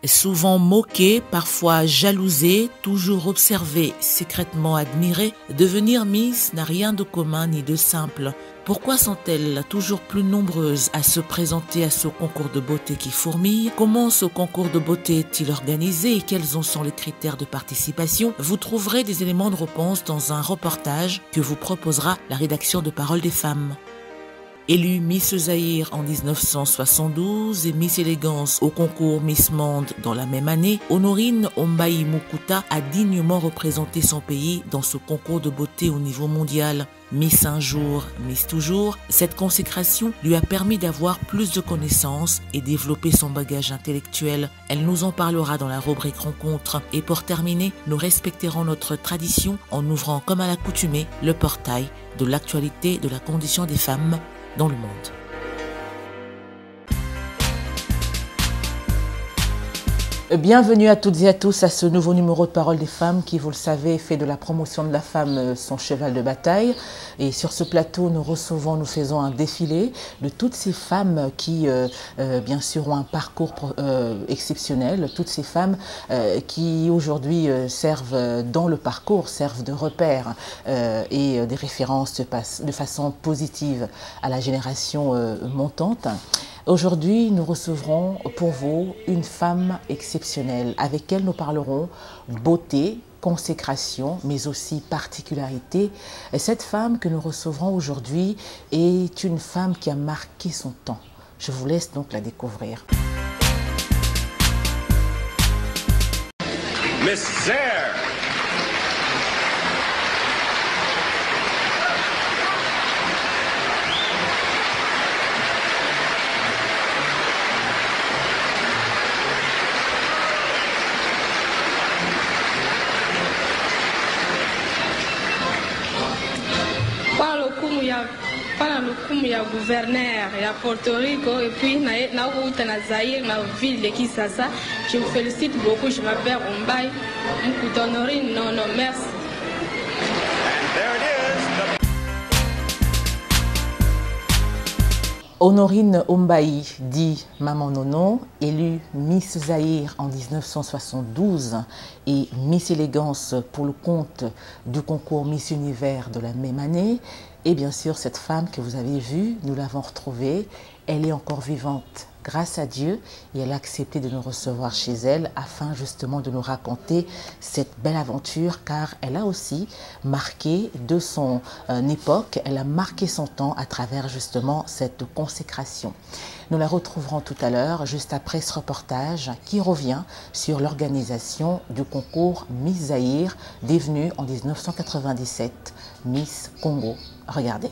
Souvent moquée, parfois jalousée, toujours observée, secrètement admirée, devenir Miss n'a rien de commun ni de simple. Pourquoi sont-elles toujours plus nombreuses à se présenter à ce concours de beauté qui fourmille? Comment ce concours de beauté est-il organisé et quels en sont les critères de participation? Vous trouverez des éléments de réponse dans un reportage que vous proposera la rédaction de Parole des femmes. Élue Miss Zaïre en 1972 et Miss Élégance au concours Miss Monde dans la même année, Honorine Ombaï Mukuta a dignement représenté son pays dans ce concours de beauté au niveau mondial. Miss un jour, Miss toujours, cette consécration lui a permis d'avoir plus de connaissances et développer son bagage intellectuel. Elle nous en parlera dans la rubrique rencontre. Et pour terminer, nous respecterons notre tradition en ouvrant comme à l'accoutumée le portail de l'actualité de la condition des femmes dans le monde. Bienvenue à toutes et à tous à ce nouveau numéro de Parole des femmes qui, vous le savez, fait de la promotion de la femme son cheval de bataille. Et sur ce plateau, nous faisons un défilé de toutes ces femmes qui, bien sûr, ont un parcours exceptionnel. Toutes ces femmes qui, aujourd'hui, servent dans le parcours, servent de repères et des références de façon positive à la génération montante. Aujourd'hui, nous recevrons pour vous une femme exceptionnelle avec elle nous parlerons beauté, consécration, mais aussi particularité. Et cette femme que nous recevrons aujourd'hui est une femme qui a marqué son temps. Je vous laisse donc la découvrir. Miss Zaire. Pana lukumu ya gouverneur ya Porto Rico et puis na Zaïre, na ville de Kinshasa. Je vous félicite beaucoup, je m'appelle Ombaï Mukuta Honorine. Non, merci. And there it is. Honorine Ombaï, dit Maman Nono, élue Miss Zaïre en 1972 et Miss Élégance pour le compte du concours Miss Univers de la même année. Et bien sûr, cette femme que vous avez vue, nous l'avons retrouvée, elle est encore vivante grâce à Dieu et elle a accepté de nous recevoir chez elle afin justement de nous raconter cette belle aventure car elle a aussi marqué de son époque, elle a marqué son temps à travers justement cette consécration. Nous la retrouverons tout à l'heure, juste après ce reportage qui revient sur l'organisation du concours Miss Zaïre, devenue en 1997 Miss Congo. Regardez.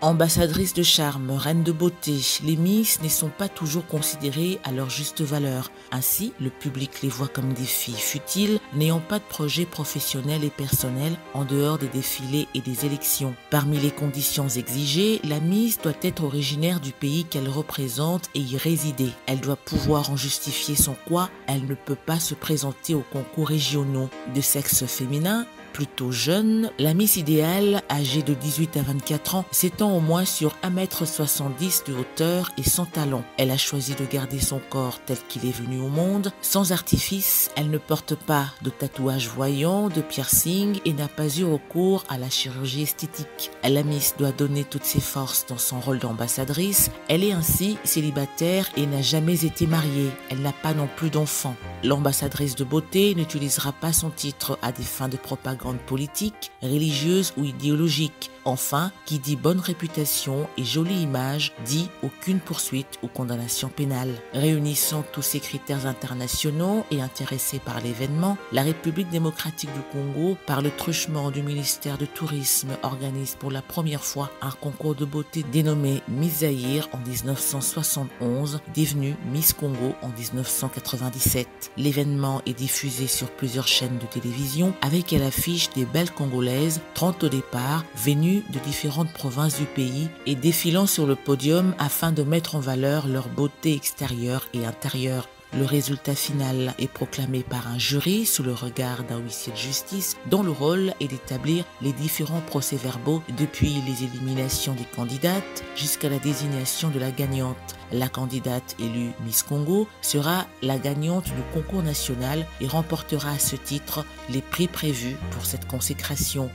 Ambassadrices de charme, reines de beauté, les Miss ne sont pas toujours considérées à leur juste valeur. Ainsi, le public les voit comme des filles futiles, n'ayant pas de projet professionnel et personnel en dehors des défilés et des élections. Parmi les conditions exigées, la Miss doit être originaire du pays qu'elle représente et y résider. Elle doit pouvoir en justifier son quoi, elle ne peut pas se présenter aux concours régionaux. De sexe féminin, plutôt jeune, la Miss idéale, âgée de 18 à 24 ans, s'étend au moins sur 1,70 m de hauteur et sans talons. Elle a choisi de garder son corps tel qu'il est venu au monde, sans artifice. Elle ne porte pas de tatouages voyants, de piercing et n'a pas eu recours à la chirurgie esthétique. La Miss doit donner toutes ses forces dans son rôle d'ambassadrice. Elle est ainsi célibataire et n'a jamais été mariée. Elle n'a pas non plus d'enfant. L'ambassadrice de beauté n'utilisera pas son titre à des fins de propagande politique, religieuse ou idéologique. Enfin, qui dit bonne réputation et jolie image dit aucune poursuite ou condamnation pénale. Réunissant tous ces critères internationaux et intéressés par l'événement, la République démocratique du Congo, par le truchement du ministère du Tourisme, organise pour la première fois un concours de beauté dénommé Miss Zaïre en 1971, devenu Miss Congo en 1997. L'événement est diffusé sur plusieurs chaînes de télévision avec à l'affiche des belles Congolaises, 30 au départ, venues de différentes provinces du pays et défilant sur le podium afin de mettre en valeur leur beauté extérieure et intérieure. Le résultat final est proclamé par un jury sous le regard d'un huissier de justice dont le rôle est d'établir les différents procès-verbaux depuis les éliminations des candidates jusqu'à la désignation de la gagnante. La candidate élue Miss Congo sera la gagnante du concours national et remportera à ce titre les prix prévus pour cette consécration.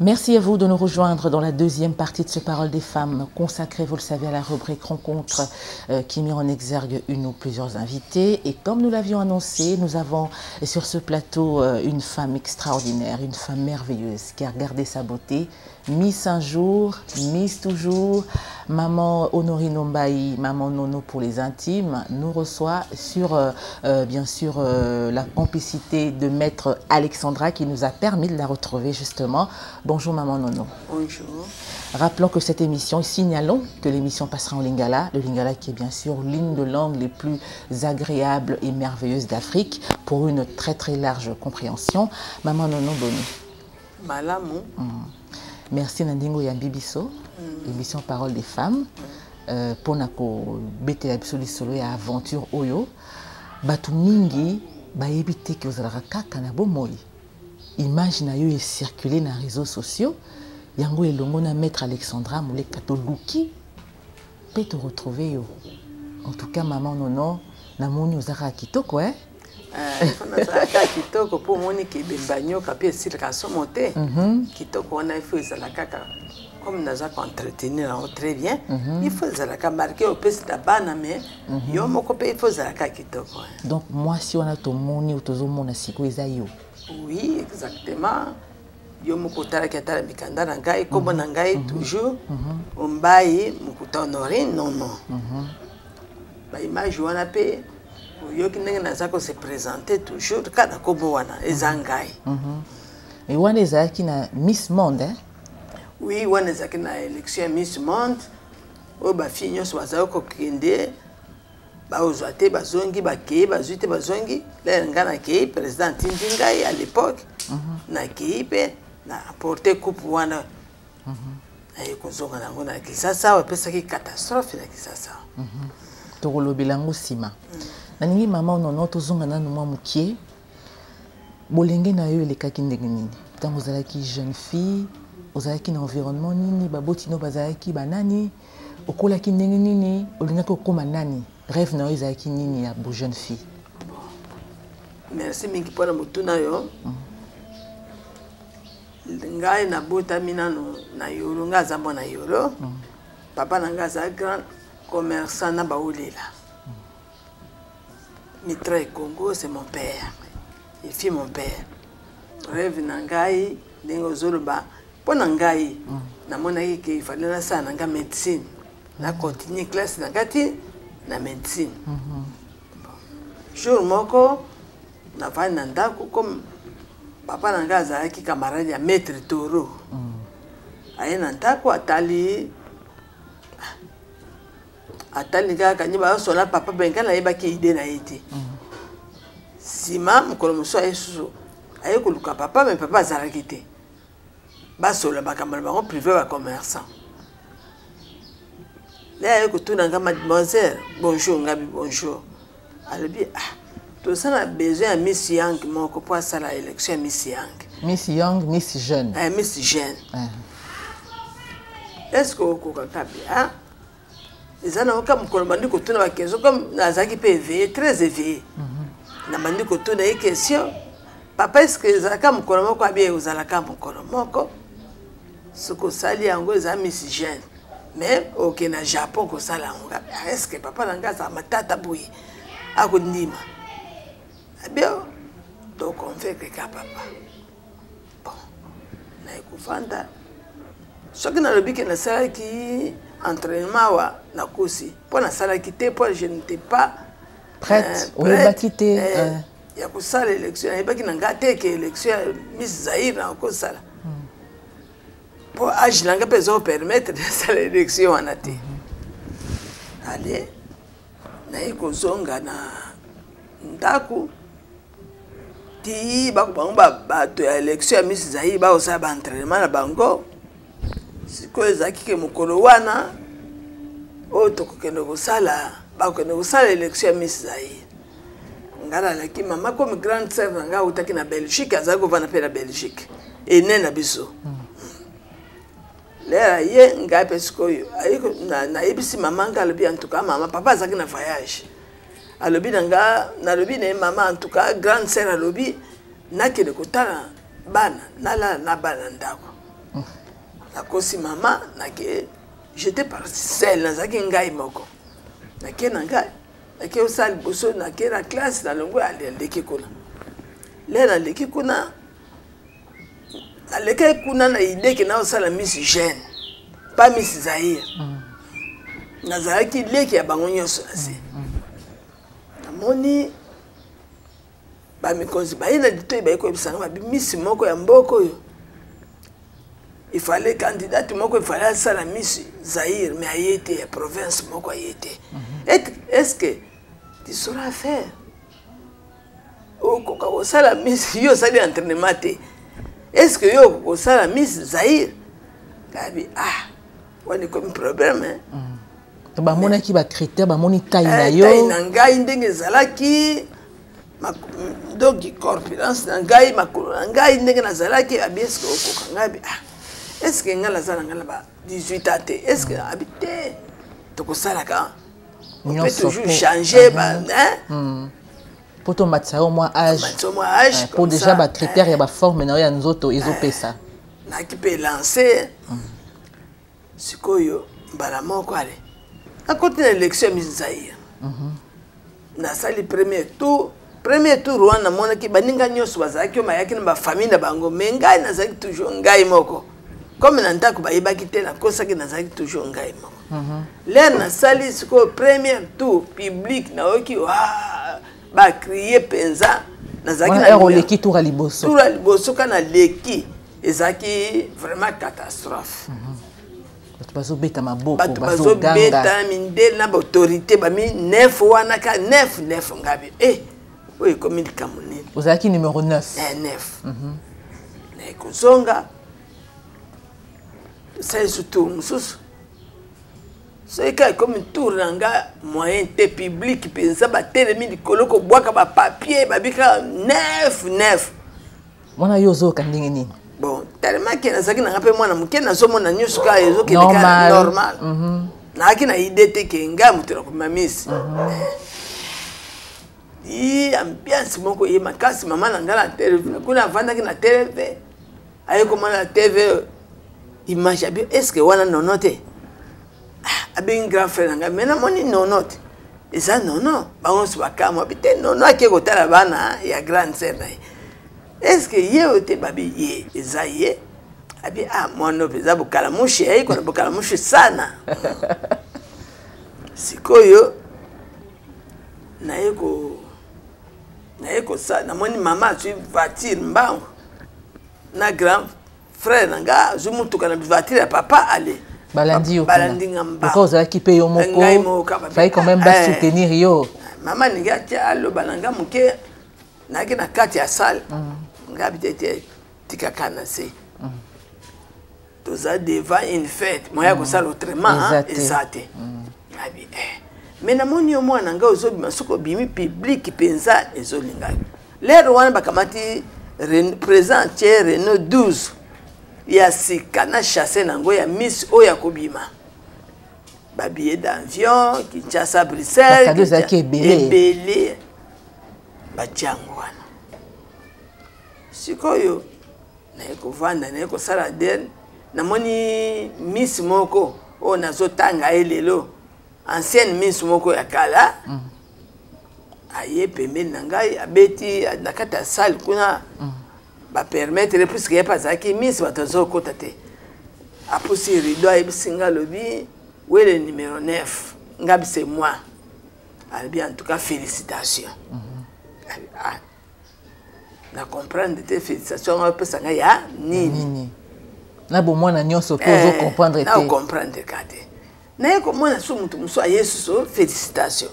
Merci à vous de nous rejoindre dans la deuxième partie de ce Parole des femmes consacrée, vous le savez, à la rubrique rencontre qui met en exergue une ou plusieurs invités. Et comme nous l'avions annoncé, nous avons sur ce plateau une femme extraordinaire, une femme merveilleuse qui a regardé sa beauté. Miss un jour, Miss toujours, maman Honorine Ombaï, maman Nono pour les intimes, nous reçoit sur bien sûr la complicité de maître Alexandra qui nous a permis de la retrouver justement. Bonjour maman Nono. Bonjour. Rappelons que cette émission, signalons que l'émission passera en lingala, le lingala qui est bien sûr l'une de langues les plus agréables et merveilleuses d'Afrique pour une très très large compréhension. Maman Nono Boni. Malamu. Merci Nandingo Yambibiso, émission Parole des femmes, pour nako bete la biso lisolo ya aventure oyo, batu mingi ba yebite ki ozalaka kaka na bomoi. Image na yo est circulée dans les réseaux sociaux, yango elongo na maître Alexandra Moulé Katoluki, peut te retrouver yo. En tout cas maman Nono, na moni ozalaka kitoko hein. Nazalaka kitoko po moni ki bembanyo kapi esila somote kitoko wana ifo ezalaka kaka comme naza ko entretenir très bien il faut ezalaka marqué au pesi da bana mais yo moko pe il faut ezalaka kitoko. Donc moi si on a to moni otozomona siko eza yo. Oui exactement. Yo moko talaki atala mikanda na ngai kombo na ngai toujours Ombaï Mukuta Honorine non. Ba image wana pe yo ki ndenge naza ko se présenter toujours kana kobo wana ezangai. Et wana ezaki na Miss Monde hein? Oui, wana ezaki na élection Miss Monde. O ba fille nyonso baza ko kende ba ozate bazongi ba ke bazute bazongi le ngana ke président Ndingai à l'époque na ke pe na porter coupe wana. Ay ko zonga na ngona kisasa pesa ki catastrophe na kisasa. Tokolobelango sima. Naningi mama Nono tozonga nanu mwa mukie bolenge na yo elekaki ndenge nini ntango ozalaki jeune fille ozalaki na environnement nini babotino bazalaki banani okolaki ndenge nini olingaki okoma nani rêve na yo ezalaki nini ya bo jeune fille. Merci mingi mpona motuna yo ngai nabotami nano na yolo ngai aza mwana yolo papa na ngai aza grand commerçant na baolela. Mitra et Congo, c'est mon père. Il fit mon père. Rêve nangai, dengo zoloba. Pour nangai, na monaki qu'il fallait na ça nanga médecine. Na continuer classe nangati na médecine. Jour moko, na va nandako comme papa nanga azaki camarade ya maître Toro. Aye nandako atali ataliga kanyiba sola papa bengala yebaki ide na yete sima mukolo muso ayesu aye kuluka papa mais papa azalaki te basola bakambala bango privé ba commerçant là aye kutuna nga mademoiselle bonjour ngabi bonjour alobi tout ça a besoin à Miss Young moko pour ça la élection Miss Young. Miss Young, Miss jeune. Miss jeune. Est-ce que vous avez ils ont encore demandé que tout le monde comme Nazaki peut éveiller, très éveillé. Na mandi ko tout na question. Papa est-ce que Zaka mukolomoko abie uzalaka mukolomoko? Soko sali yango za Miss jeune. Mais OK na Japon ko sala nga. Est-ce que papa nanga za matata boui akondima? Bien. Donc on fait que papa. Bon. Na ekufanda. Soki na lobi ke na sala ki entraînement wa na kosi pour na sala quitter pour je n'étais pas prête on va quitter ya ko sala élection et baki na ngate ke élection Miss Zaire na ko sala pour âge langa peso permettre de sala élection wana te allez na iko zonga na ndaku ti ba ko ba to élection Miss Zaire ba osala ba entraînement na bango sikoyo ezalaki ke mokolo wana oyo tokokende kosala bakokende kosala élection ya Miss Zaïre nga nalaki mama comme grande sœur na nga autaki na Belgique azalaki kovanda mpe na Belgique ene na biso lera ye ngai mpe sikoyo nayebisi mama nga alobi en tout cas mama papa azalaki na voyage alobi na nga nalobi na ye mama en tout cas grande sœur alobi nakende kotala bana nalala na bana ndako nakosi mama nake j'étais parti seul nazalaki ngai moko nake na ngai nake osala liboso nake na classe na longo aleki kuna le naleki kuna naleki kuna na idée ke naosala Miss Jeune pas Miss Zaïre nazalaki leki ya bango nyonso na se namoni bamikonzi baye na ditoyi bayekobisanga babi Miss moko ya mboka oyo il fallait candidat moko il fallait asala Miss Zaïre mais aye te ya province moko aye te est-ce que tu sauras faire okoka kosala Miss yo osali entraînement te est-ce que yo kosala Miss Zaïre kabi wani comme problème to bamonaki ba critère bamoni taille na yo taille na ngai ndenge ezalaki donc corpulence na ngai makolo na ngai ndenge nazalaki abi est-ce que okoka ngai est-ce que nga lazala nga na ba 18 ans te est-ce que habité tokosalaka on peut toujours changer pour ton match au moins âge pour déjà ba critères ya ba forme na ya nzoto ezopesa na ki peut lancer sikoyo mbala moko ale à côté de l'élection Miss Zaïre na sali premier tour wana mona ki baninga nyonso bazalaki mayaki na ba famille na bango mais ngai nazalaki toujours ngai moko comme na ndako bayebaki te nakosaki nazalaki toujours ngai moko lere nasali sikoyo premier tour public nayoki bakrie mpenza nazalaki tour ya liboso kana leki ezalaki vraiment catastrophe bato bazobeta maboko bato bazobeta mindele na baautorité bami 9 wana ka 9 ngabi oyo ekomi likambo nini ozalaki numéro 9 na ekozonga tosali so tour mosusu soki ka ekomi tour na nga moyen te public mpenza batelemi likolo kobwaka bapapier babika 9 mwana yo ozoyoka ndenge nini bon tellement ke nazalaki nanga mpe mwana moke nazomona nyonso kaka ezokendeka normal naaki na idée te ke ngai moto nakobima Miss ambiance moko ye makasi mama na ngai na tv kuna avandaki na tv aye komona na tv image abi est-ce que wana nono te abengi grand frère na ngai mais namoni nono te eza nono bango nyonso bakamwa abi te nono ake kotala bana ya grande sœur na ye est-ce que ye oyo te babi ye eza ye abi mwana mpenza bokalamushi ayi kona bokalamushi sana sikoyo naye kosala namoni mama azwi voiture mbango na grand frère na nga azwi mutuka na voiture ya papa ale balandi nga mbango ozalaki mpe yo moko fai quand même basoutenir yo mama ningi atia aloba na nga moke nayaki na kati ya salle ngabi te tikaka na se toza devant une fête moya kosala autrement eza te ngabi mais namoni yo mwana nga ozobima soki obimi public mpenza ezolingaki lere wana bakamati présent tie Renault 12 ya sika na chasse nango ya Miss oyo akobima babillet d'avion Kinshasa Bruxelles ebele batiango wana sikoyo naye kovanda naye kosala dene namoni Miss moko oyo nazotanga ye lelo ancienne Miss moko ya kala aye pembeni na ngai abeti na kati ya salle kuna bapermettre puisque ye mpe azalaki Miss bato azokota te apusi rido ayebisi nga alobi wele numéro 9 ngabi c'est moi alobi en tout cas félicitations na comprendre te félicitations nga opesa nga ya nini na bomwana nyonso mpe ozocomprendre te na ocomprendre ka te naye komona so moto mosu ayesu so félicitations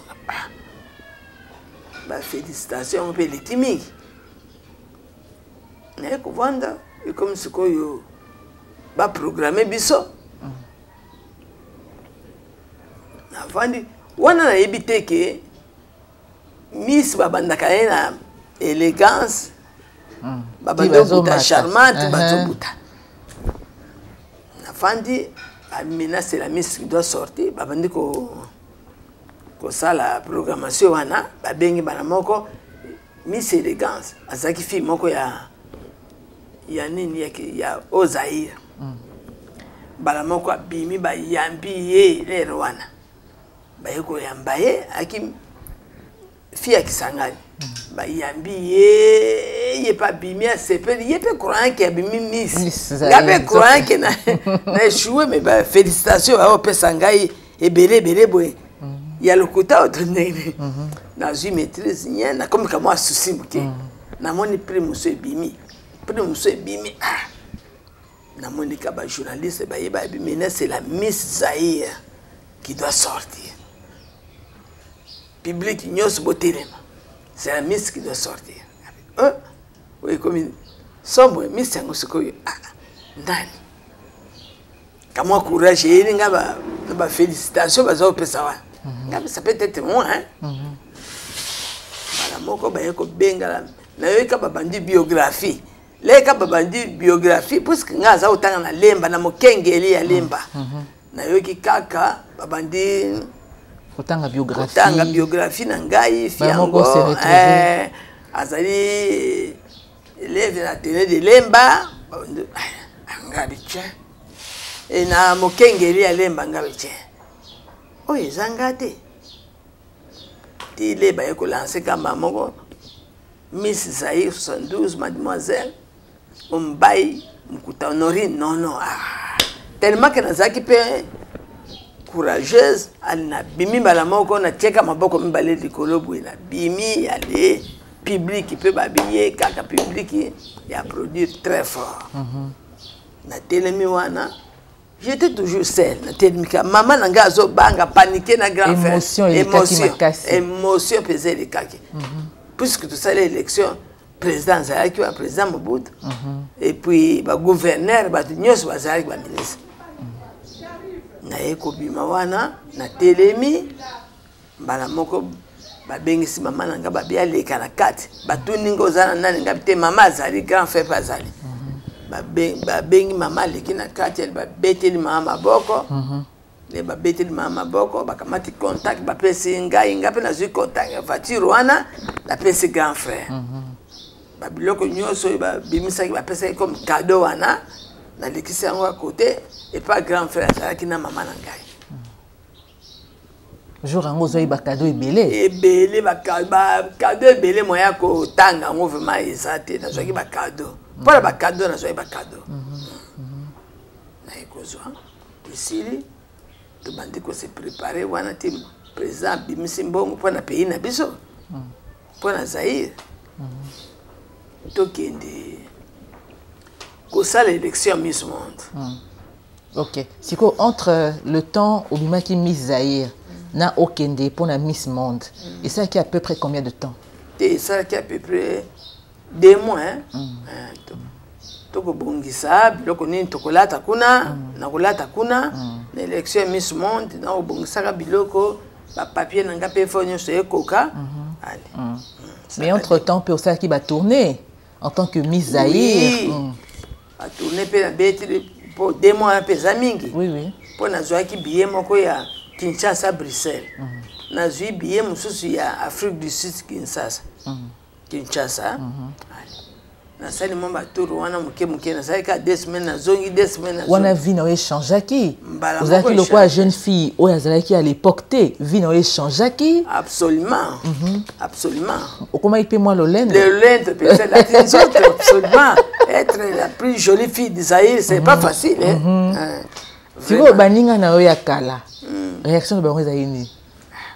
bafélicitation mpe eleki mingi naye kovanda ekomi sikoyo baprogramme biso nafandi wana nayebi te ke Miss babandaka ye na élégance babandobuta charmante bazobuta nafandi maintenant c'est la Miss qui doit sortir babandi kosala programmation wana babengi bana moko Miss élégance azaki fille moko ya nini ya Ozaïre bana moko abimi bayambi ye lero wana baye koyamba ye aki fille ya Kisangani bayambi ye pa bimi asepeli ye pe croyant que abimi Miss ngabe croyant que na échoué mais ba félicitations à opesa ngai ebele boye ya lokuta otondene na ju maîtrise nya na comme moi souci muke na moni prix muso ebimi na moni ka ba journaliste ba yeba ebimi na c'est la Miss Zaïre qui doit sortir public nyos botelema c'est la Miss qui doit sortir oui comme sombre Miss yango sikoyo ndani kama courage yeli ngaba ba félicitations bazo pesa wa ngaba ça peut être moi bala moko ba yeko bengala na yoka babandi biographie leka babandi biographie puisque ngaza utanga na lemba na mokengeli ya lemba na yoki kaka babandi utanga biographie na ngai fiango azali élève na télé de lemba ngabi tche et na mokengeli ya lemba ngabi tche oye zangate ti leba yeko lancer kama moko Miss Zaïre 72 mademoiselle Mbaye Mkuta Honorine non tellement que nazaki pe courageuse alina bimi bala moko na tieka maboko mbale likolo bwina bimi ale public pe babiye kaka public ya produire très fort na telemi wana j'étais toujours seule na telemi ka maman nanga zo banga paniquer na grand frère émotion pesait les kaki puisque tout ça l'élection président Zayaki wa président Mobutu et puis ba gouverneur ba nyos ba Zayaki ba ministre na eko bima wana na telemi bala moko babengisi mama nanga babia leka na kati batuningo zana nani ngabite mama azali grand frère bazali babengi mama leki na kati elle babeteli mama maboko le babeteli mama maboko bakamati contact bapesi ngai ngape na zui contact voiture wana la pesi grand frère babiloko nyoso babimisa ki bapesa comme cadeau wana na lekisi yango à côté et pas grand frère azalaki na mama na ngai jour yango ozoi ba cadeau ebele ba cadeau ebele moya ko tanga yango vraiment eza te nazwaki ba cadeau mpona ba cadeau nazwaki ba cadeau na ekozwa esili tobandi ko se préparer wana te président bimisi mbongo mpona pays na biso mpona Zaïre tokende kosala élection Miss Monde. Ok. Siko, entre le temps où Bimaki Miss Zaïre na okende pour la Miss Monde, et ça qui a à peu près combien de temps? Et ça qui a à peu près 2 mois. Toko bongisa, biloko nini tokolata kuna, nakolata kuna, na élection Miss Monde, na obongisa biloko, ba papier nanga pe fonyo so ekoka. Allez. Mais entre temps, pour ça qui va tourner en tant que Miss Zaïre. A tourner pe na beti pour 2 mois pe zamingi. Oui. Pour na zoaki billet moko ya Kinshasa Bruxelles. Na zui billet mususu ya Afrique du Sud Kinshasa. Kinshasa. Na sali mamba tour wana muke na sali ka 2 semaines na zongi 2 semaines. Wana vie na échangeaki. Vous avez le quoi jeune fille ou azalaki à l'époque té vie na échangeaki. Absolument. Absolument. Comment il peut moi le lend? Le lend peut-être la autres absolument. Être la plus jolie fille d'Isaïe, c'est pas facile Si vous baninga na oya kala. Réaction de Baron Zaïni.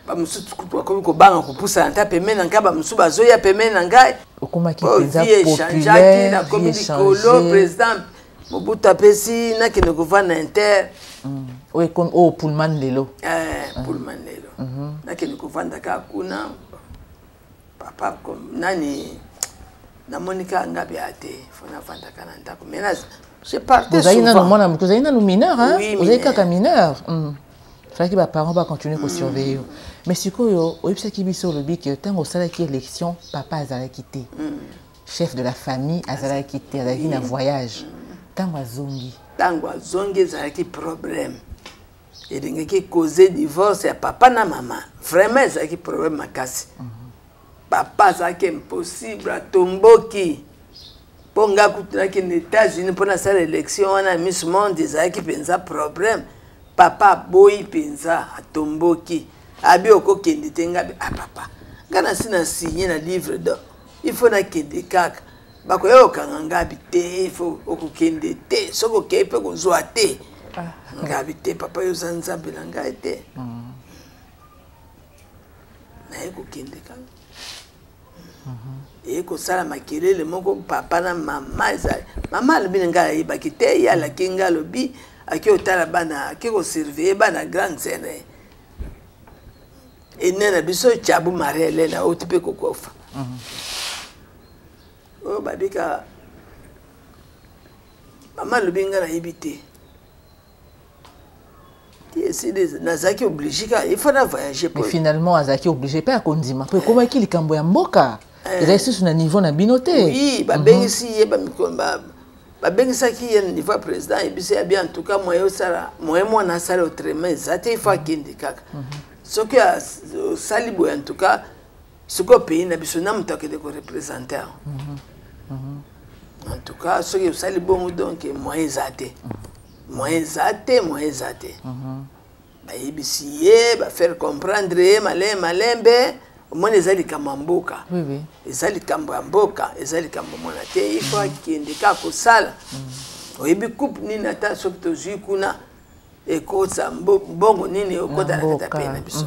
Ba musu comme ko banga ko poussa nta pemena nka ba musu bazoya pemena ngai. Okoma ki penza populaire na commune Kolo président Mobutu apesi na kene gouvernement inter. Oui comme au Pullman lelo. Pullman lelo. Na kene gouvernement ka kuna papa comme nani na Monica ngabe ate fona fanta kana ndako menace. Je partais souvent. Vous avez un mineur hein? Oui, vous avez qu'un mineur. fallait que les parents va continuer à surveiller. Mais si vous avez le but que tant au salaire qui élection, papa a quitté. Chef de la famille a quitté, a un voyage. Tant à zongi. Tant à zongi, ça a un problème. Et donc qui causé divorce à papa na maman. Vraiment ça a un problème à casser. Papa ça a impossible à tomboki. Ponga kutuna ki les États-Unis pour la salle élection on a Miss Monde ça a un problème. Papa boy penza à tomboki. Abi oko kende tenga ah papa. Ngana sina signé na livre d'or. Il faut na kende kaka. Bako yo kanga bité il faut oko kende te soko kepe ko zo ate. Ngabite papa yo zanza belanga ete. Na eko kende kanga. Eko sala makelele moko papa na mama ezali. Mama lobi nga yeba kite ya la kinga lobi aki otala bana aki ko surveiller bana grande scène. Et nena biso chabu marele na otipe kokofa. Oh babika mama lobi nga na yebite. Nazaki obligé il faut voyager. Mais finalement Azaki obligé pas à kondima. Comment qui likambo ya mboka? Il reste sur un niveau na binoté. Oui, babengisi yeba mikomba. Babengisa ki ya niveau président et bisi bien en tout cas moi na sala autrement zate il faut kindi kaka. Ce que salibo en tout cas ce que pays na biso na mutake de ko représenter. En tout cas ce que salibo donc moi zate. Moi zate. Ba yebisi ba faire comprendre malembe moi ezali kamamboka. Oui. Ezali kamboka, ezali kamomona te il faut kende ka ko sala. Oyebi coupe nini ata soki tozwi kuna ekosa bongo nini okota na kata pena biso.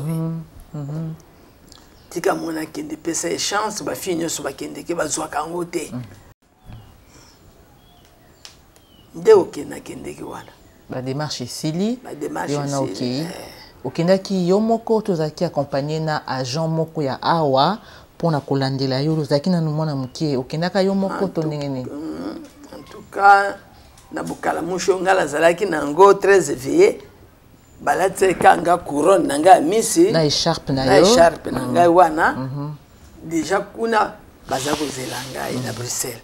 Tika mona kende pesa chance ba fille nyoso ba kende ke bazwa kango te. Nde okena kende ki wana. Ba démarche sili. Ba démarche sili. Okendaki yo moko tozaki accompagné na agent moko ya awa pona kolandela yo tozaki na mwana mukie okendaka yo moko to ndenge. En tout cas na bukala musho ngala zalaki na ngo 13 vie balate kanga couronne nanga misi na écharpe na yo na écharpe nanga wana déjà kuna bazako zelanga na Bruxelles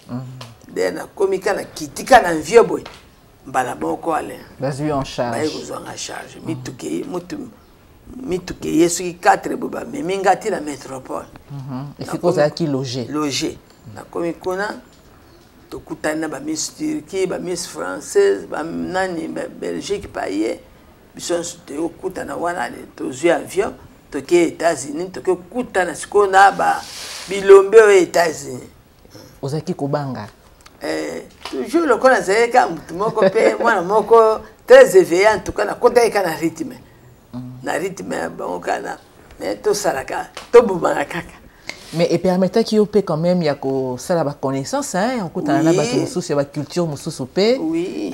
dena komika na kitika na vieux boy mbala moko ale bazui en charge baye kozwanga charge mituke yesu ki 4 boba meminga ti la métropole et c'est cause qui loger na komi kuna tokutana ba Miss Turquie ba Miss française ba nani ba Belgique paye biso te okutana wana le tozwi avion toke États-Unis toke kutana sikona ba bilombe aux États-Unis ozaki kobanga toujours le kona zeka mutu moko pe mwana moko très éveillé en tout cas na kota eka na rythme bon kana mais to salaka to bumanga kaka mais et permettait qu'il y ait quand même ya ko sala ba connaissance hein okutana na ba mususu ya ba culture mususu pe oui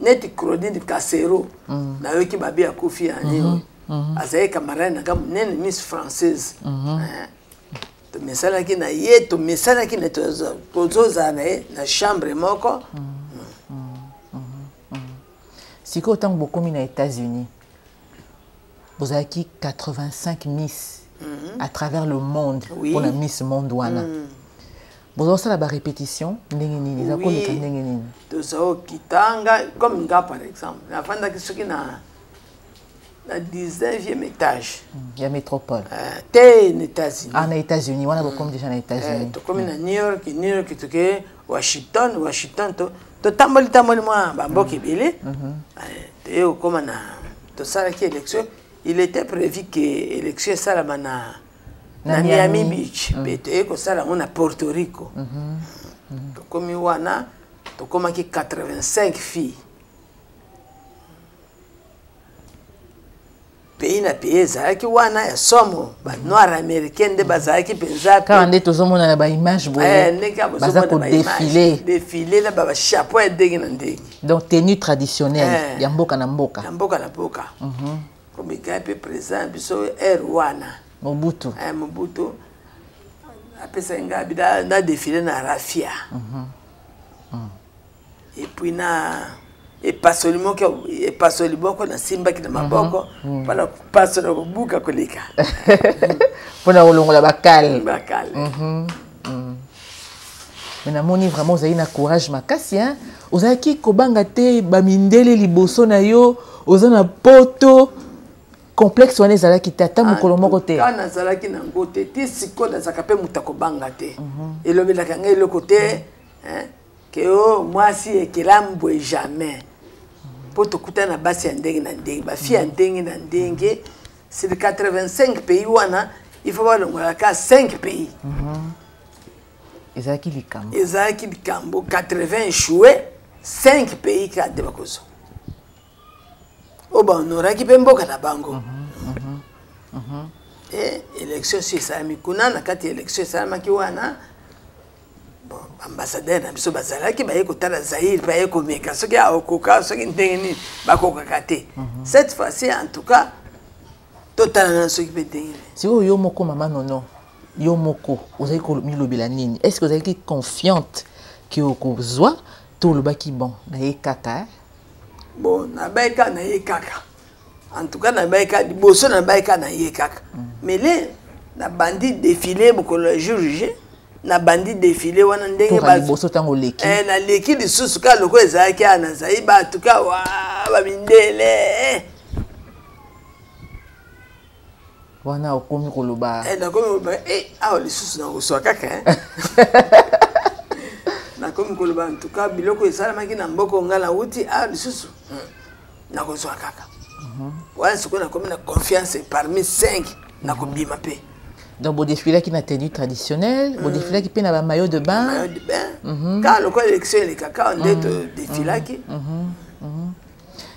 net Claudine Casero na yoki babi ya kofi ani azaye camarade na kam nene Miss française to mesala ki na ye to mesala ki na tozoza na chambre moko siko tant beaucoup na États-Unis vous avez qui 85 Miss à travers le monde pour la Miss Monde wana vous avez ça la répétition ndenge nini za ko leka ndenge nini to zo kitanga comme nga par exemple na fanda ki soki na 19e étage. Il y a métropole. T'es aux États-Unis. Ah, aux États-Unis. On a comme déjà aux États-Unis. Tu comme à New York, tu es Washington, tu tamboli moi, bamboki belé. Tu es comme na, tu sais qui élection. Il était prévu que l'élection ça la na Miami Beach, mais tu es comme ça on a Porto Rico. Tu comme wana, tu comme qui 85 filles. Pays na pays zaki wana ya somo ba noir américain de bazaki penza quand on est aux hommes on a ba image boye baza ko défiler na ba chapeau et ndenge na ndenge donc tenue traditionnelle ya mboka na mboka comme il est présent biso wana Mobutu apesa nga bida na défiler na rafia et puis na et pasoli moko na simba ki na maboko pala paso na kubuka koleka pona olongola bakal mais namoni vraiment ozali na courage makasi hein ozalaki kobanga te bamindele liboso na yo oza na poto complexe wana ezalaki te ata mokolo moko te kana nazalaki nango te ti sikoyo nazalaka mpe moto akobanga te elobelaka ngai eloko te ke o mwasi ekelambwe jamais po tokutana na basi ya ndenge na ndenge bafille ya ndenge na ndenge sur 85 pays wana il faut balongolaka 5 pays ezalaki likambo 80 échoué 5 pays kade bakozwa o bahonoraki mpe mboka na bango élection si esalami kuna na kati ya élection esalamaki wana ambassadeur na biso bazalaki baye kotala Zaïre baye komeka soki aokoka soki ndenge nini bakokaka te cette fois-ci en tout cas totala na soki mpe ndenge sikoyo yo moko mama nono yo moko ozali komilobela nini est-ce que ozalaki confiante ke okozwa to olobaki bon naye kaka bon nabayeka naye kaka en tout cas nabayeka liboso nabayeka naye kaka mais le na bandi défilé mokolo jour J na bandi défilé wana ndenge liboso tango leki na leki lisusu ka loko ezalaki ana zai ba en tout cas wa bamindele wana okomi koloba nakomi koloba awa lisusu nakoswa kaka nakomi koloba en tout cas biloko esalamaki na mboko nga na uti awa lisusu nakozwa kaka wana sikoyo nakomi na confiance parmi 5 nakobima mpe donc vous défilez qui na tenue traditionnelle vous défilez qui na ba maillot de bain quand le collection les caca on est défilé qui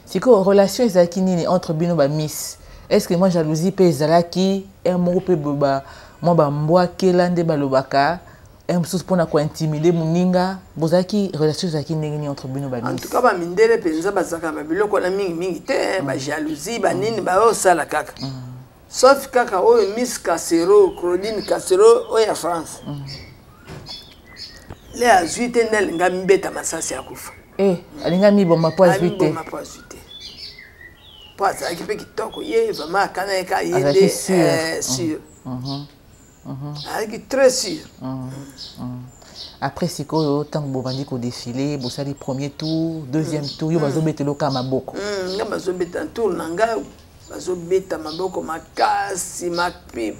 c'est quoi relation ezalaki nini entre bino ba miss est-ce que moi jalousie pe ezalaki un mot pe ba moi ba mbwa kelande balobaka un sous pour na ko intimider muninga bozaki relation ezalaki nini entre bino ba miss en tout cas ba mindele penza bazaka ba biloko na mingi te ba jalousie ba nini ba osala kaka sauf kaka oyo Miss Casero, Claudine Casero, oyo ya France. Le azwi te ndelinga mbeta masasi ya kufa. Alinga miboma po azwi te. Miboma po azwi te. Po azalaki mpe kitoko ye vraiment akana ye ka yende sûr. Azalaki très sûr. Après sikoyo tango bobandi ko défilé, bosali premier tour, deuxième tour, yo bazobetelo ka maboko. Nga bazobeta tour nanga bazobeta maboko makasi mapipi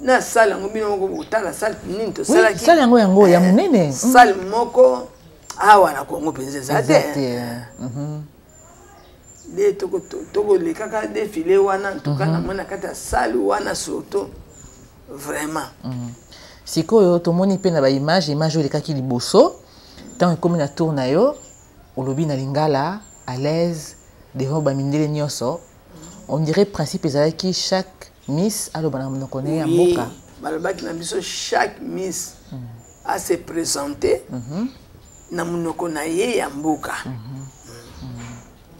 na sala ngo bino moko kotala sala nini to sala ki sala yango ya munene sala moko awa na Kongo penze zate de toko le kaka défilé wana toka na mona kata sala wana surtout vraiment sikoyo tomoni pe na ba image le kaki liboso tant comme na tour na yo olobi na lingala à l'aise devant ba mindele nyoso. On dirait principe ezalaki chaque miss alobana monokone ya mboka balobaki na biso chaque miss a se présenter na monoko na ye ya mboka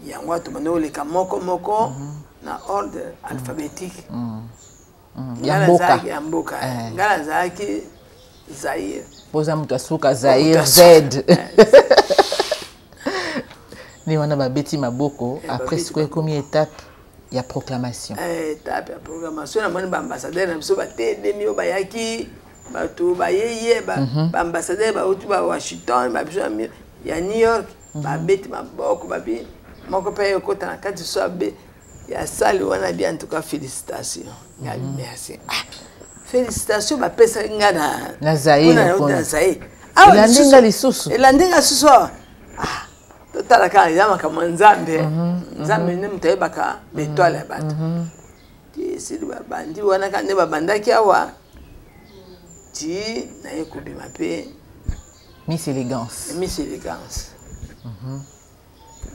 yango atomana oleka moko na ordre alphabétique ya mboka ngala azalaki Zaïre poza mutu asuka Zaïre Z ni wana babeti maboko après sikoyo komi étape ya proclamation étape ya proclamation na moni ba ambassadeur na biso batelemi o bayaki bato bayeye ba ambassadeur ba uti ba Washington ba biso ya New York ba beti maboko babi moko pe yokota na kati so abe ya sali wana bien en tout cas félicitations merci félicitations ba pesa ngana na Zaïre na Zaïre elandinga lisusu totala kaka yama kama nzambe nzambe ne mutaye baka l'étoile ya bato ti sili babandi wana ka ne babandaki awa ti naye kobima pe Miss Élégance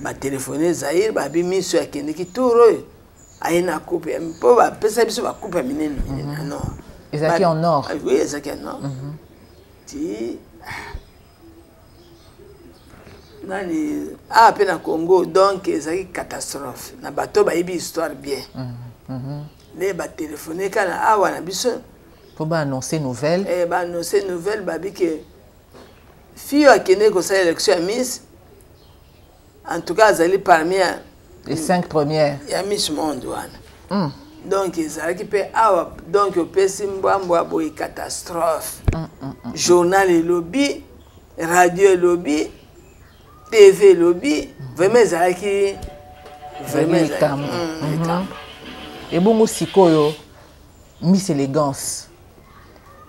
batelefone Zaïre babi miso akendeki tour oyo aye na coupe mpo bapesa biso bacoupe ya minene non ezalaki en or oui ezalaki en or ti nani pe na Congo donc ezalaki catastrophe na bato bayebi histoire bien ne batelefone kana awa na biso po baannoncer nouvelle baannoncer nouvelle babi ke fille akende kosala élection ya miss en tout cas azali parmi les 5 premières ya Miss Monde wana donc ezalaki mpe awa donc opesi mbwambwa boye catastrophe journal elobi radio elobi TV elobi vraiment ezalaki vraiment ebongo sikoyo Miss Élégance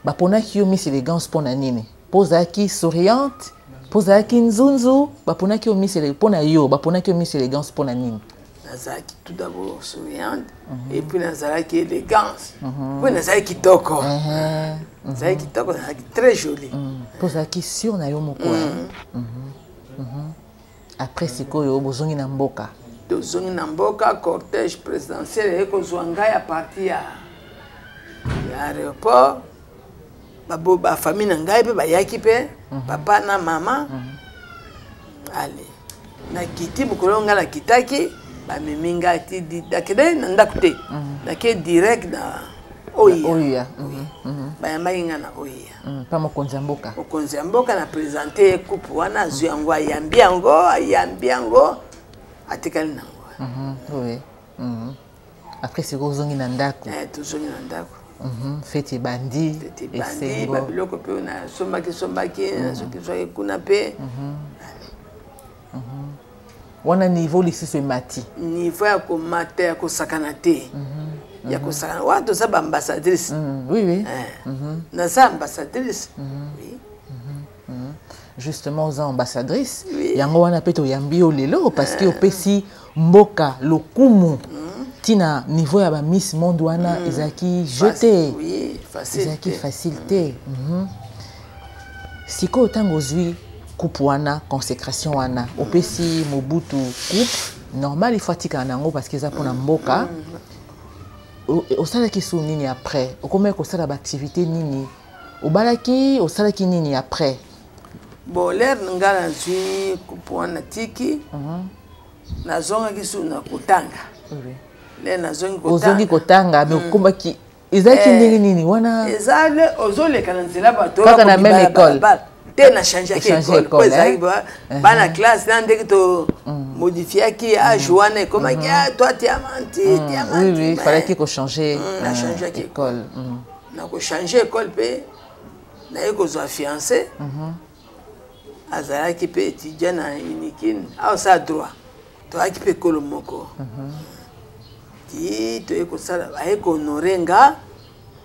baponaki yo Miss Élégance mpona nini pozalaki souriante pozalaki nzunzu baponaki yo Miss Élégance mpona yo baponaki yo Miss Élégance mpona nini nazalaki tout d'abord souriante et puis nazalaki élégance puis nazalaki kitoko nazalaki kitoko nazalaki très jolie pozalaki sur na yo moko après sikoyo bozongi na mboka tozongi na mboka cortège présidentiel ekozwa ngai à partir ya aéroport bafamille na ngai mpe bayaki mpe papa na mama ale nakiti mokolo ngai nakitaki bamemi ngai ti nakende na ndako te nake direct na oya bayambaki ngai na oya mpa mokonzi ya mboka mokonzi ya mboka na présente coupe wana azwi yango ayambi yango atikali nango après sikoyo ozongi na ndako tozongi na ndako fete bandi esengo babiloko mpe nasombaki nazokizwaki kuna mpe wana niveau lisusu emati niveau ya komata ya kosakana te ya kosakana wana toza baambassadrice naza ambassadrice justement oza ambassadrice yango wana mpe toyambi yo lelo parce que opesi mboka lokumu tina niveau ya ba Miss Monde wana ezaki jeté ezaki facile te sikoyo ntango ozwi coupe wana consécration wana opesi Mobutu coupe normal il faut atikala nango parce que eza mpona mboka osalaki su nini après okomaki kosala baactivité nini obalaki osalaki nini après bon lere nga nazwi coupe wana tiki nazongaki su na kotanga ozongi kotanga me okombaki ezalaki ndenge nini wana ezale ozoleka na nzela bato kaka na même école te na changeaki école po ezalaki bana classe na ndenge to modifiaki age wana ekomaki toi tiamanti oui fallaki kochanger école na kochange école mpe naye kozwa fiancé azalaki mpe étudiant na unikine aosala droit toyaki mpe ekolo moko ti toye kosala aye kohonore nga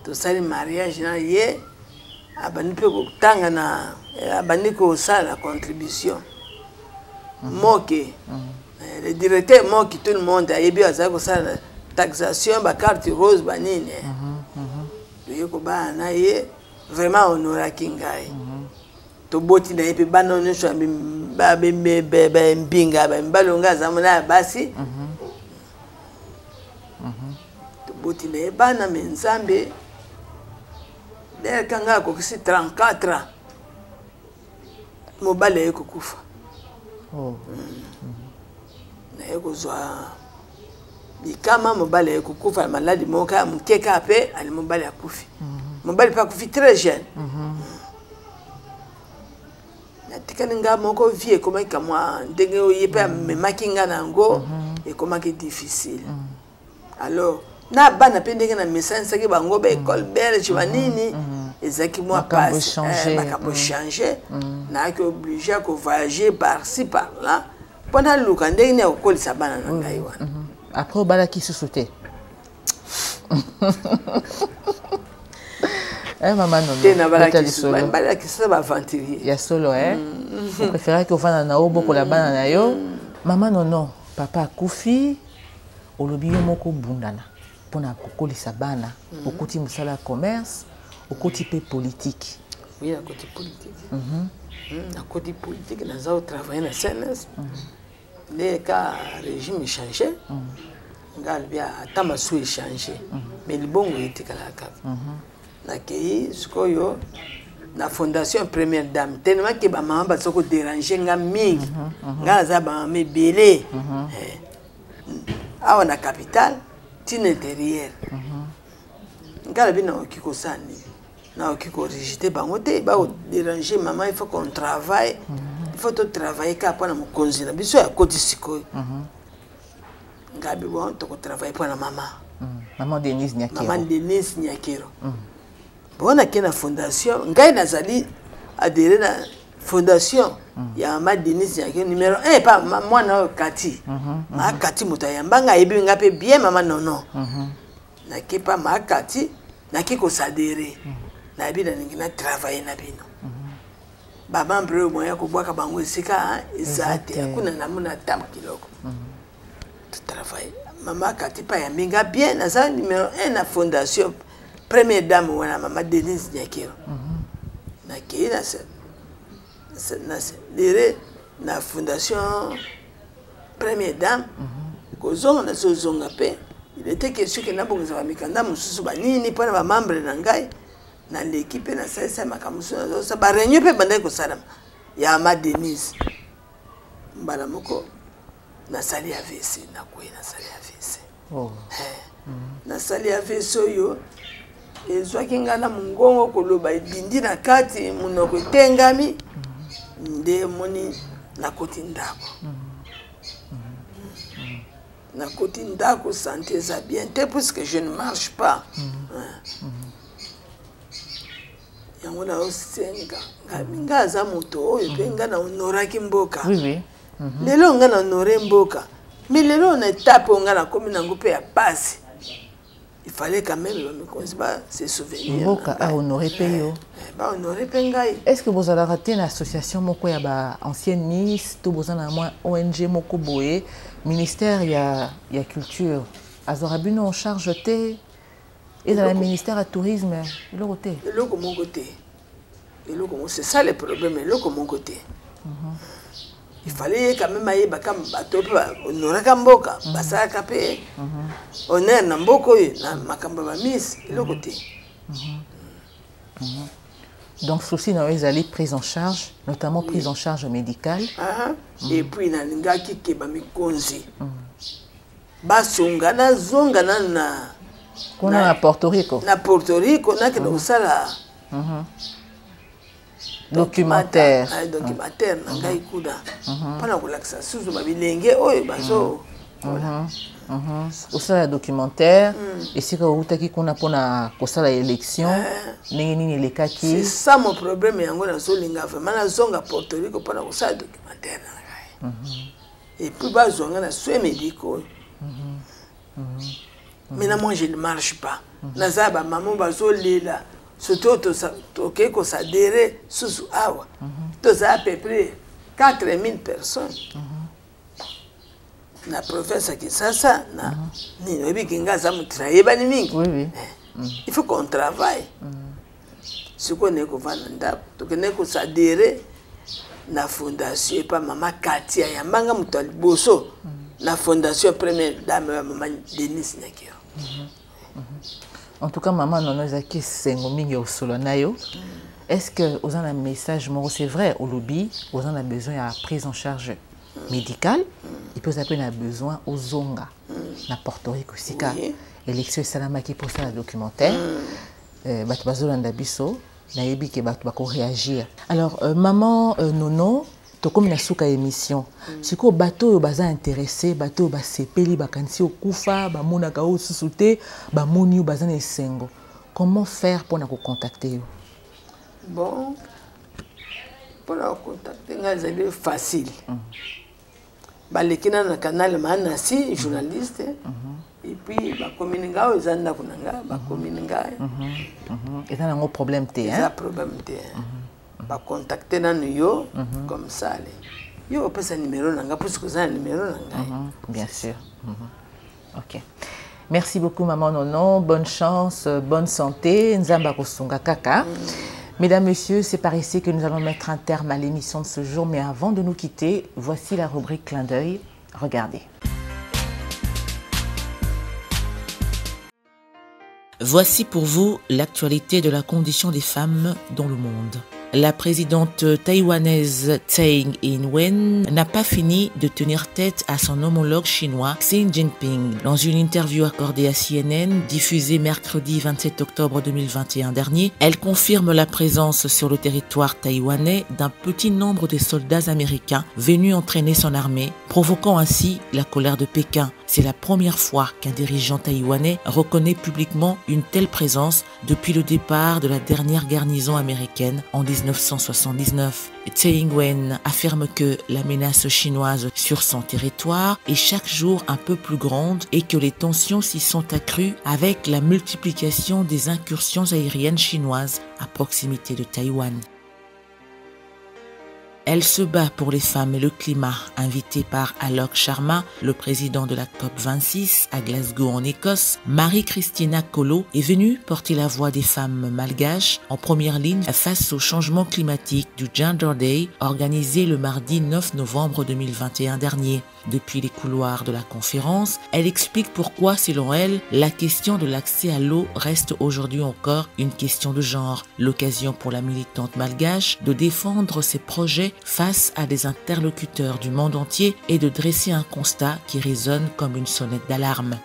tosali mariage na ye abandi mpe kotanga na abandi kosala na contribution moke le directeur moki tout le monde ayebi azali kosala na taxation bacarte rose banini toye kobala na ye vraiment honoraki ngai toboti na ye mpe bana nyonso mbinga bamibali onga aza mona ya basi toboti na ye bana me nzambe leleka ngai akokisi 34 ans mobali aye kokufa naye kozwa bikama mobali aye kokufa na maladi moko ya mokeka mpe ali mobali akufi mobali mpe akufi très jeune natikani nga moko vie ekomaki kamwa ndenge oye mpe amemaki nga na yango ekomaki difficile alors na bana mpe ndenge na mesanisaki bango baécole belge banini ezalaki mwa pasi makambo change naaki oblige ya kovoyage par-ci par-là mpo naluka ndenge nini ya kokolisa bana na ngai wana après obalaki susu te mama nonobalaki sasa baaventurier ya solo opréféraki ovanda na yo bokola bana na yo mama nono papa akufi olobi yo moko obundana mpona kokolisa bana okoti mosala ya commerce okoti mpe politique oui nakoti politique nakoti politique naza otravaille na CNS nde ka régime échange nga alobi ata masu échange mais libongo etikala kaka nakei sikoyo na fondation première dame tellement ke bamama baza koderange nga mingi nga naza bamama ebele awa na capitale tina intérieure nga alobi naoki kosala nini naoki korejite bango te bakoderange mama il faut qu'on travaille il faut travailler pour mon conjoint biso ya koti sikoyo ngabi bon to travailler pour la maman maman Denise Nyakero bon na kena fondation ngai nazali adhérer na fondation ya maman Denise Nyakero numéro 1 pas mwana Kati ma Kati mutayamba ngai bi ngape bien maman nono na kepa ma Kati na kiko sadere na bi na ningi na travailler na bino baba mbro moya kubwaka bango esika ezate akuna namuna tam kiloko tu travail mama Kati pa ya minga bien na ça numéro 1 na fondation première dame wana mama Denise Nyakero na kina na lere na fondation première dame kozonga na zonga pe il était question que na bonza mikanda mususu banini pona ba membre na ngai na l'équipe na ça makamusu na ça ba réunion pe bandai ko salama ya ma Denise mbala moko na sali AVC na ko na sali AVC na sali AVC yo ezwaki ngana mungongo koloba idindi na kati munoko tengami nde moni na koti ndako na koti ndako santé ça bien puisque je ne marche pas yango na osenga nga za moto oyo pe nga na honoraki mboka lelo nga na honore mboka mais lelo na étape nga na komi nango pe ya pasi il fallait quand même se souvenir mboka a honoré pe yo ba honoré pe ngai est-ce que vous avez raté une association moko ya ba ancienne Miss to bozana moi ONG moko boye ministère ya culture azorabino en charge te et dans le ministère du tourisme le côté mon côté c'est ça le problème mon côté il fallait quand même ayer bakam bato honorer kamboka basaka pe honneur na mboko na makamba ba Miss le côté donc souci na ezali prise en charge notamment prise en charge médicale et puis na ngaki ke ba mikonzi basonga na zonga na kuna na Porto Rico na ke do sala documentaire na ngai kuda pana kolakisa suzu babilenge oyo bazo osala documentaire esika outaki kuna mpona kosala élection ndenge nini elekaki c'est ça mon problème yango nazolinga vraiment nazonga Porto Rico mpona kosala documentaire na ngai et puis bazonga na soins médicaux maintenant moi je ne marche pas naza ba maman bazolela surtout toke kosadere susu awa toza à peu près 4000 personnes na professeur Kisasa na nino bikinga za mutraye bani mingi il faut qu'on travaille ce qu'on est ko vananda tokene kosadere na fondation pa mama Katia ya mbanga mutali boso na fondation première dame mama Denise Nyakero en tout cas maman nono ezaki sengo mingi osolo na yo est-ce que vous avez un message moro c'est vrai au lobby vous avez besoin de prise en charge médicale il peut s'appeler un besoin aux zonga na Porto Rico sika élection salamaki pour ça documentaire bato bazolanda biso nayebi ke bato bako réagir alors maman nono to comme na suka émission siko bato yo baza intéressé bato yo basepeli bakanisi okufa bamonaka o susute bamoni yo baza na esengo comment faire pour na ko contacter yo bon pour na contacter nga c'est facile balekina na canal Manasi journaliste et puis ba communiquer aux anda kunanga ba communiquer et ça nango problème te hein ça problème te ba contacter na yo comme ça yo pesa numéro nanga pour que ça numéro nanga bien sûr OK merci beaucoup maman nono bonne chance bonne santé nzamba kosunga kaka. Mesdames, Messieurs, c'est par ici que nous allons mettre un terme à l'émission de ce jour. Mais avant de nous quitter, voici la rubrique Clin d'œil. Regardez. Voici pour vous l'actualité de la condition des femmes dans le monde. La présidente taïwanaise Tsai Ing-wen n'a pas fini de tenir tête à son homologue chinois Xi Jinping. Dans une interview accordée à CNN, diffusée mercredi 27 octobre 2021 dernier, elle confirme la présence sur le territoire taïwanais d'un petit nombre de soldats américains venus entraîner son armée, provoquant ainsi la colère de Pékin. C'est la première fois qu'un dirigeant taïwanais reconnaît publiquement une telle présence depuis le départ de la dernière garnison américaine en 1979. Tsai Ing-wen affirme que la menace chinoise sur son territoire est chaque jour un peu plus grande et que les tensions s'y sont accrues avec la multiplication des incursions aériennes chinoises à proximité de Taïwan. Elle se bat pour les femmes et le climat, invitée par Alok Sharma, le président de la COP26 à Glasgow en Écosse. Marie-Christina Kolo est venue porter la voix des femmes malgaches en première ligne face au changement climatique du Gender Day organisé le mardi 9 novembre 2021 dernier. Depuis les couloirs de la conférence, elle explique pourquoi, selon elle, la question de l'accès à l'eau reste aujourd'hui encore une question de genre. L'occasion pour la militante malgache de défendre ses projets face à des interlocuteurs du monde entier et de dresser un constat qui résonne comme une sonnette d'alarme.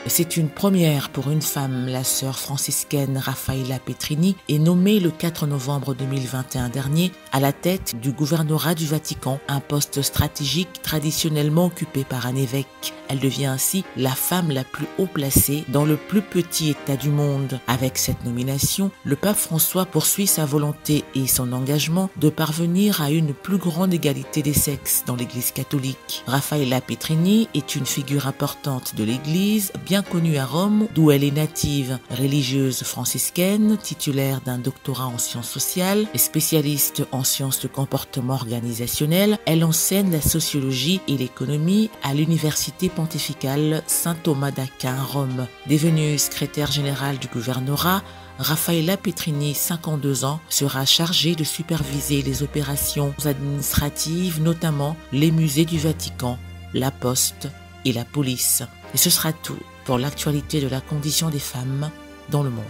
C'est une première pour une femme. La sœur franciscaine Raffaella Petrini est nommée le 4 novembre 2021 dernier à la tête du gouvernorat du Vatican, un poste stratégique traditionnellement occupé par un évêque. Elle devient ainsi la femme la plus haut placée dans le plus petit État du monde. Avec cette nomination, le pape François poursuit sa volonté et son engagement de parvenir à une plus grande égalité des sexes dans l'Église catholique. Raffaella Petrini est une figure importante de l'Église, bien connue à Rome, d'où elle est native. Religieuse franciscaine, titulaire d'un doctorat en sciences sociales et spécialiste en sciences de comportement organisationnel, elle enseigne la sociologie et l'économie à l'université pontificale Saint-Thomas d'Aquin à Rome. Devenue secrétaire générale du gouvernorat, Raffaella Petrini, 52 ans, sera chargée de superviser les opérations administratives, notamment les musées du Vatican, la poste et la police. Et ce sera tout pour l'actualité de la condition des femmes dans le monde.